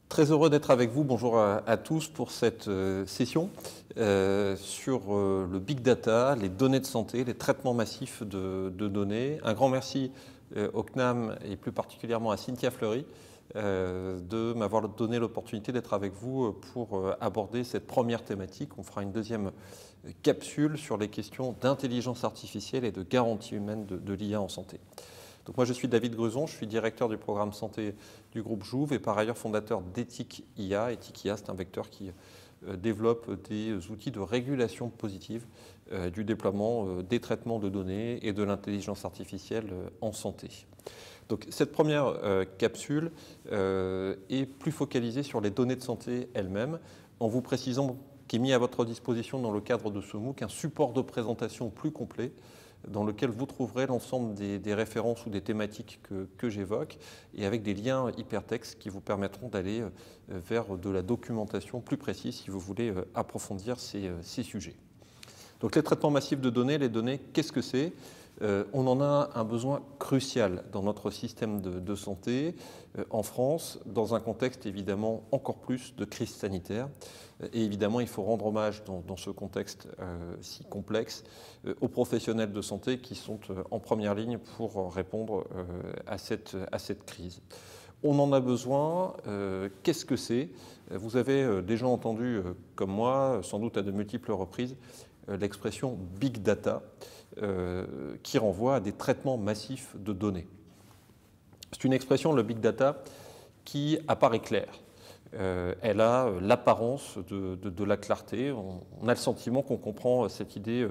Très heureux d'être avec vous. Bonjour à tous pour cette session sur le big data, les données de santé, les traitements massifs de données. Un grand merci au CNAM et plus particulièrement à Cynthia Fleury de m'avoir donné l'opportunité d'être avec vous pour aborder cette première thématique. On fera une deuxième capsule sur les questions d'intelligence artificielle et de garantie humaine de l'IA en santé. Donc moi, je suis David Grezon, je suis directeur du programme santé du groupe Jouve et par ailleurs fondateur d'Ethic IA. Ethic IA, c'est un vecteur qui développe des outils de régulation positive du déploiement des traitements de données et de l'intelligence artificielle en santé. Donc cette première capsule est plus focalisée sur les données de santé elles-mêmes, en vous précisant qu'est mis à votre disposition dans le cadre de ce MOOC un support de présentation plus complet dans lequel vous trouverez l'ensemble des références ou des thématiques que j'évoque et avec des liens hypertextes qui vous permettront d'aller vers de la documentation plus précise si vous voulez approfondir ces sujets. Donc les traitements massifs de données, les données, qu'est-ce que c'est ? On en a un besoin crucial dans notre système de santé en France, dans un contexte évidemment encore plus de crise sanitaire. Et évidemment, il faut rendre hommage dans ce contexte si complexe aux professionnels de santé qui sont en première ligne pour répondre à cette crise. On en a besoin. Qu'est-ce que c'est ? Vous avez déjà entendu, comme moi, sans doute à de multiples reprises, l'expression big data qui renvoie à des traitements massifs de données. C'est une expression, le big data, qui apparaît claire. Elle a l'apparence de la clarté. On a le sentiment qu'on comprend cette idée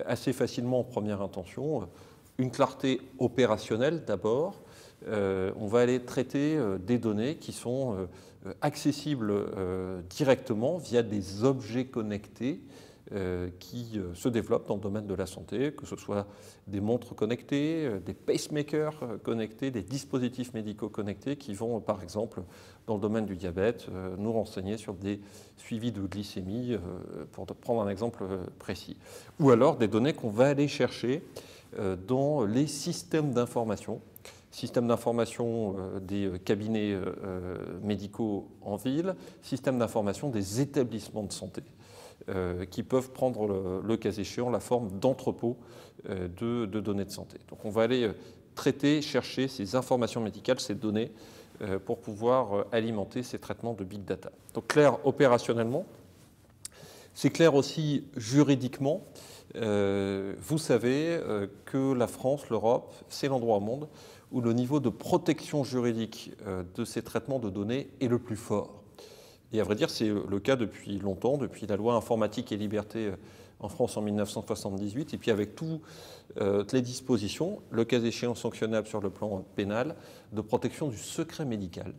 assez facilement en première intention. Une clarté opérationnelle d'abord. On va aller traiter des données qui sont accessibles directement via des objets connectés qui se développent dans le domaine de la santé, que ce soit des montres connectées, des pacemakers connectés, des dispositifs médicaux connectés qui vont, par exemple, dans le domaine du diabète, nous renseigner sur des suivis de glycémie, pour prendre un exemple précis. Ou alors des données qu'on va aller chercher dans les systèmes d'information des cabinets médicaux en ville, système d'information des établissements de santé, qui peuvent prendre, le cas échéant, la forme d'entrepôts de données de santé. Donc on va aller traiter, chercher ces informations médicales, ces données, pour pouvoir alimenter ces traitements de big data. Donc clair opérationnellement, c'est clair aussi juridiquement. Vous savez que la France, l'Europe, c'est l'endroit au monde où le niveau de protection juridique de ces traitements de données est le plus fort. Et à vrai dire, c'est le cas depuis longtemps, depuis la loi informatique et liberté en France en 1978, et puis avec toutes les dispositions, le cas échéant sanctionnable sur le plan pénal, de protection du secret médical,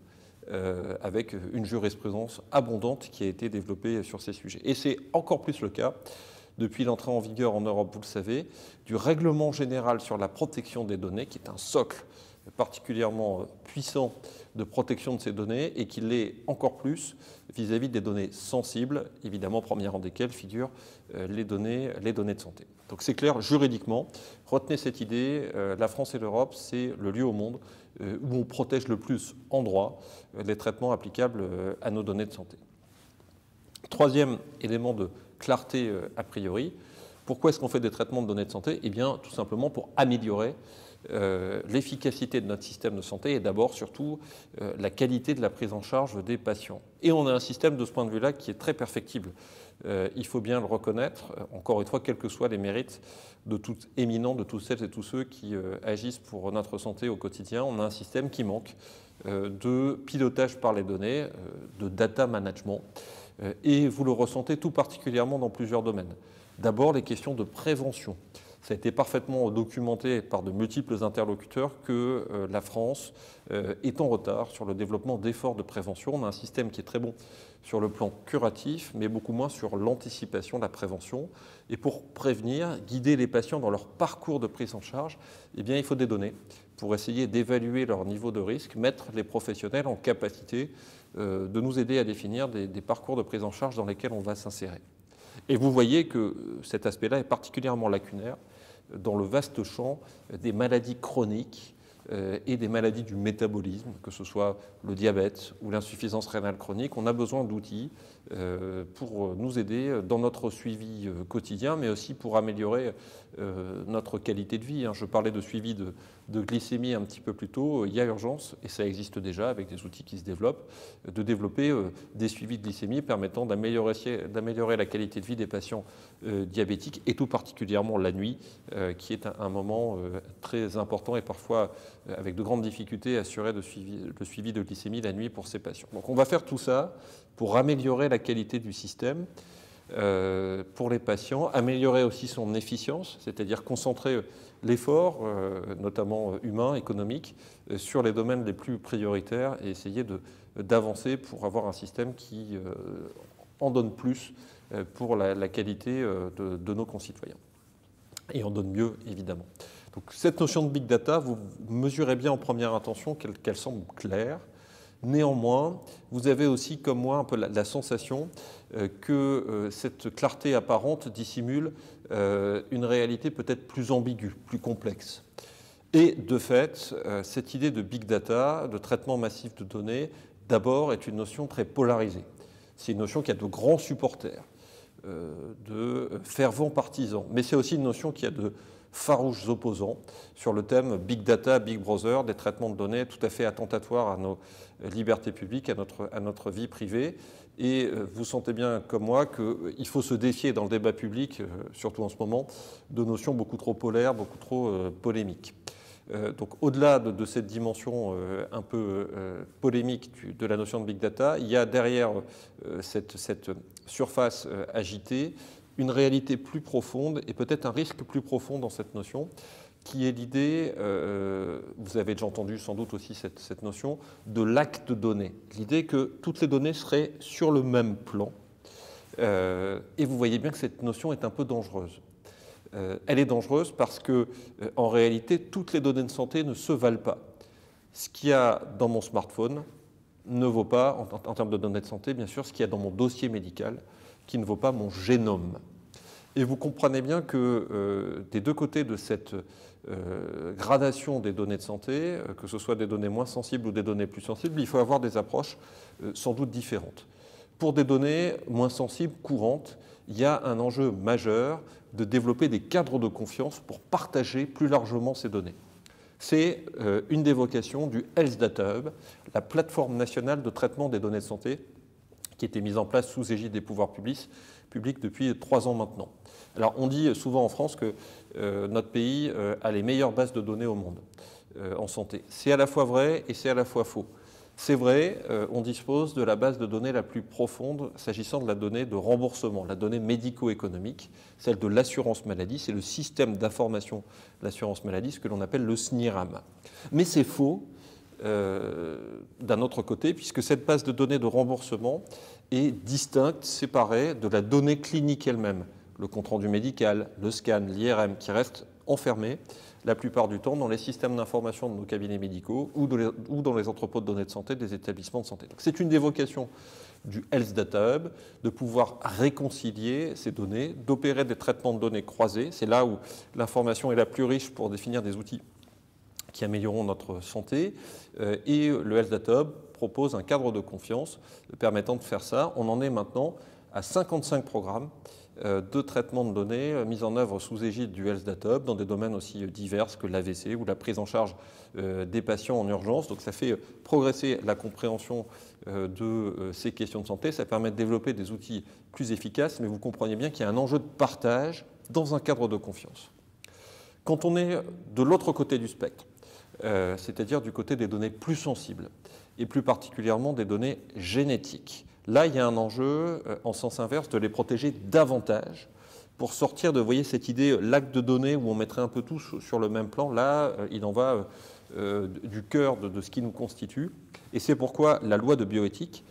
avec une jurisprudence abondante qui a été développée sur ces sujets. Et c'est encore plus le cas depuis l'entrée en vigueur en Europe, vous le savez, du règlement général sur la protection des données, qui est un socle particulièrement puissant de protection de ces données et qui l'est encore plus vis-à-vis des données sensibles, évidemment, premier rang desquelles figurent les données de santé. Donc c'est clair juridiquement, retenez cette idée, la France et l'Europe, c'est le lieu au monde où on protège le plus en droit les traitements applicables à nos données de santé. Troisième élément de clarté a priori, pourquoi est-ce qu'on fait des traitements de données de santé ? Eh bien, tout simplement pour améliorer l'efficacité de notre système de santé et d'abord, surtout, la qualité de la prise en charge des patients. Et on a un système de ce point de vue-là qui est très perfectible. Il faut bien le reconnaître, encore une fois, quels que soient les mérites de toutes éminents, de toutes celles et tous ceux qui agissent pour notre santé au quotidien. On a un système qui manque de pilotage par les données, de data management, et vous le ressentez tout particulièrement dans plusieurs domaines. D'abord, les questions de prévention. Ça a été parfaitement documenté par de multiples interlocuteurs que la France est en retard sur le développement d'efforts de prévention. On a un système qui est très bon sur le plan curatif, mais beaucoup moins sur l'anticipation, la prévention. Et pour prévenir, guider les patients dans leur parcours de prise en charge, eh bien, il faut des données pour essayer d'évaluer leur niveau de risque, mettre les professionnels en capacité de nous aider à définir des parcours de prise en charge dans lesquels on va s'insérer. Et vous voyez que cet aspect-là est particulièrement lacunaire dans le vaste champ des maladies chroniques et des maladies du métabolisme, que ce soit le diabète ou l'insuffisance rénale chronique. On a besoin d'outils pour nous aider dans notre suivi quotidien, mais aussi pour améliorer notre qualité de vie. Je parlais de suivi de glycémie un petit peu plus tôt. Il y a urgence, et ça existe déjà avec des outils qui se développent, de développer des suivis de glycémie permettant d'améliorer la qualité de vie des patients diabétiques, et tout particulièrement la nuit, qui est un moment très important et parfois avec de grandes difficultés à assurer le suivi de glycémie la nuit pour ces patients. Donc on va faire tout ça pour améliorer la qualité du système pour les patients, améliorer aussi son efficience, c'est-à-dire concentrer l'effort, notamment humain, économique, sur les domaines les plus prioritaires et essayer d'avancer pour avoir un système qui en donne plus pour la qualité de nos concitoyens. Et en donne mieux, évidemment. Donc, cette notion de big data, vous mesurez bien en première intention qu'elle semble claire. Néanmoins, vous avez aussi, comme moi, un peu la sensation que cette clarté apparente dissimule une réalité peut-être plus ambiguë, plus complexe. Et de fait, cette idée de big data, de traitement massif de données, d'abord est une notion très polarisée. C'est une notion qui a de grands supporters, de fervents partisans, mais c'est aussi une notion qui a de farouches opposants sur le thème Big Data, Big Brother, des traitements de données tout à fait attentatoires à nos libertés publiques, à notre vie privée. Et vous sentez bien comme moi qu'il faut se défier dans le débat public, surtout en ce moment, de notions beaucoup trop polaires, beaucoup trop polémiques. Donc au-delà de cette dimension un peu polémique de la notion de Big Data, il y a derrière cette surface agitée une réalité plus profonde et peut-être un risque plus profond dans cette notion, qui est l'idée, vous avez déjà entendu sans doute aussi cette notion, de l'acte donné. L'idée que toutes les données seraient sur le même plan. Et vous voyez bien que cette notion est un peu dangereuse. Elle est dangereuse parce que, en réalité, toutes les données de santé ne se valent pas. Ce qu'il y a dans mon smartphone ne vaut pas, en termes de données de santé, bien sûr, ce qu'il y a dans mon dossier médical, qui ne vaut pas mon génome. Et vous comprenez bien que des deux côtés de cette gradation des données de santé, que ce soit des données moins sensibles ou des données plus sensibles, il faut avoir des approches sans doute différentes. Pour des données moins sensibles, courantes, il y a un enjeu majeur de développer des cadres de confiance pour partager plus largement ces données. C'est une des vocations du Health Data Hub, la plateforme nationale de traitement des données de santé, qui a été mise en place sous égide des pouvoirs publics depuis 3 ans maintenant. Alors on dit souvent en France que notre pays a les meilleures bases de données au monde en santé. C'est à la fois vrai et c'est à la fois faux. C'est vrai, on dispose de la base de données la plus profonde s'agissant de la donnée de remboursement, la donnée médico-économique, celle de l'assurance maladie, c'est le système d'information de l'assurance maladie, ce que l'on appelle le SNIRAM. Mais c'est faux d'un autre côté, puisque cette base de données de remboursement est distincte, séparée de la donnée clinique elle-même, le compte-rendu médical, le scan, l'IRM, qui restent enfermés la plupart du temps dans les systèmes d'information de nos cabinets médicaux ou dans les entrepôts de données de santé des établissements de santé. C'est une des vocations du Health Data Hub de pouvoir réconcilier ces données, d'opérer des traitements de données croisés. C'est là où l'information est la plus riche pour définir des outils qui amélioreront notre santé. Et le Health Data Hub propose un cadre de confiance permettant de faire ça. On en est maintenant à 55 programmes de traitement de données mis en œuvre sous égide du Health Data Hub dans des domaines aussi divers que l'AVC ou la prise en charge des patients en urgence. Donc ça fait progresser la compréhension de ces questions de santé. Ça permet de développer des outils plus efficaces, mais vous comprenez bien qu'il y a un enjeu de partage dans un cadre de confiance. Quand on est de l'autre côté du spectre, c'est-à-dire du côté des données plus sensibles, et plus particulièrement des données génétiques, là, il y a un enjeu, en sens inverse, de les protéger davantage pour sortir de, vous voyez, cette idée, lac de données où on mettrait un peu tout sur le même plan. Là, il en va du cœur de ce qui nous constitue. Et c'est pourquoi la loi de bioéthique,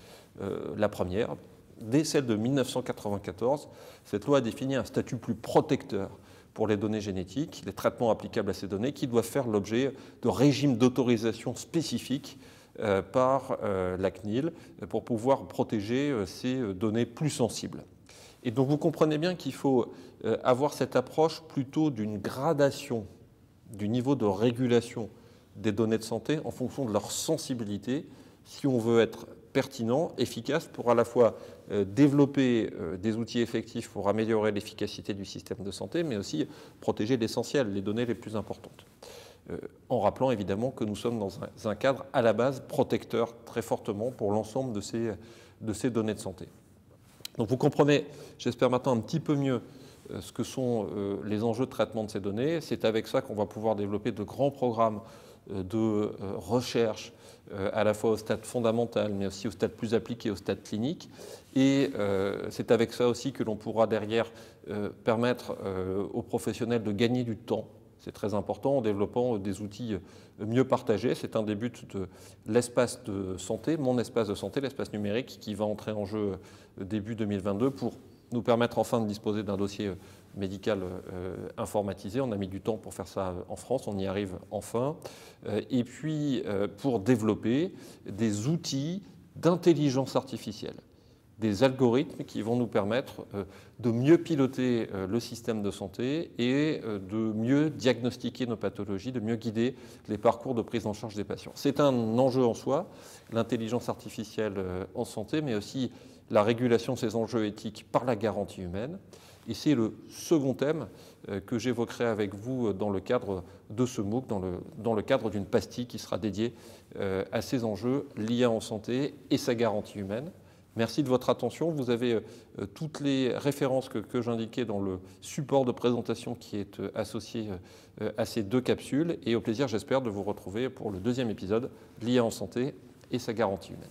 la première, dès celle de 1994, cette loi a défini un statut plus protecteur pour les données génétiques, les traitements applicables à ces données, qui doivent faire l'objet de régimes d'autorisation spécifiques par la CNIL pour pouvoir protéger ces données plus sensibles. Et donc vous comprenez bien qu'il faut avoir cette approche plutôt d'une gradation du niveau de régulation des données de santé en fonction de leur sensibilité, si on veut être pertinent, efficace, pour à la fois développer des outils effectifs pour améliorer l'efficacité du système de santé, mais aussi protéger l'essentiel, les données les plus importantes. En rappelant évidemment que nous sommes dans un cadre à la base protecteur très fortement pour l'ensemble de ces données de santé. Donc vous comprenez, j'espère maintenant un petit peu mieux ce que sont les enjeux de traitement de ces données. C'est avec ça qu'on va pouvoir développer de grands programmes de recherche à la fois au stade fondamental, mais aussi au stade plus appliqué, au stade clinique. Et c'est avec ça aussi que l'on pourra derrière permettre aux professionnels de gagner du temps. C'est très important en développant des outils mieux partagés. C'est un des buts de l'espace de santé, mon espace de santé, l'espace numérique, qui va entrer en jeu début 2022 pour nous permettre enfin de disposer d'un dossier médical informatisé. On a mis du temps pour faire ça en France, on y arrive enfin. Et puis pour développer des outils d'intelligence artificielle, des algorithmes qui vont nous permettre de mieux piloter le système de santé et de mieux diagnostiquer nos pathologies, de mieux guider les parcours de prise en charge des patients. C'est un enjeu en soi, l'intelligence artificielle en santé, mais aussi la régulation de ces enjeux éthiques par la garantie humaine. Et c'est le second thème que j'évoquerai avec vous dans le cadre de ce MOOC, dans le cadre d'une pastille qui sera dédiée à ces enjeux liés en santé et sa garantie humaine. Merci de votre attention. Vous avez toutes les références que j'indiquais dans le support de présentation qui est associé à ces deux capsules. Et au plaisir, j'espère, de vous retrouver pour le deuxième épisode, l'IA en santé et sa garantie humaine.